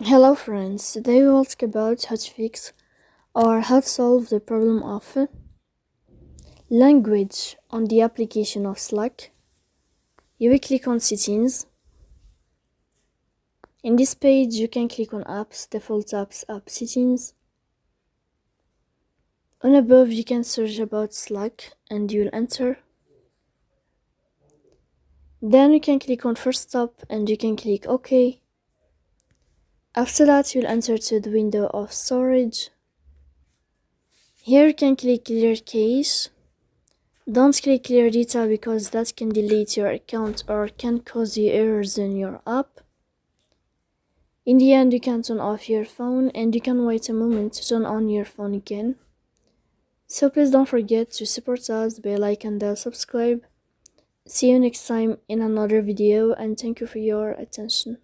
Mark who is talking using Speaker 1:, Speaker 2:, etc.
Speaker 1: Hello friends, today we will talk about how to fix or how to solve the problem of language on the application of Slack. You will click on settings. In this page you can click on apps, default apps, app settings. On above you can search about Slack and you'll enter. Then you can click on first stop and you can click OK. After that you'll enter to the window of storage. Here you can click clear cache. Don't click clear data because that can delete your account or can cause you errors in your app. In the end you can turn off your phone and you can wait a moment to turn on your phone again. So please don't forget to support us by like and subscribe. See you next time in another video and thank you for your attention.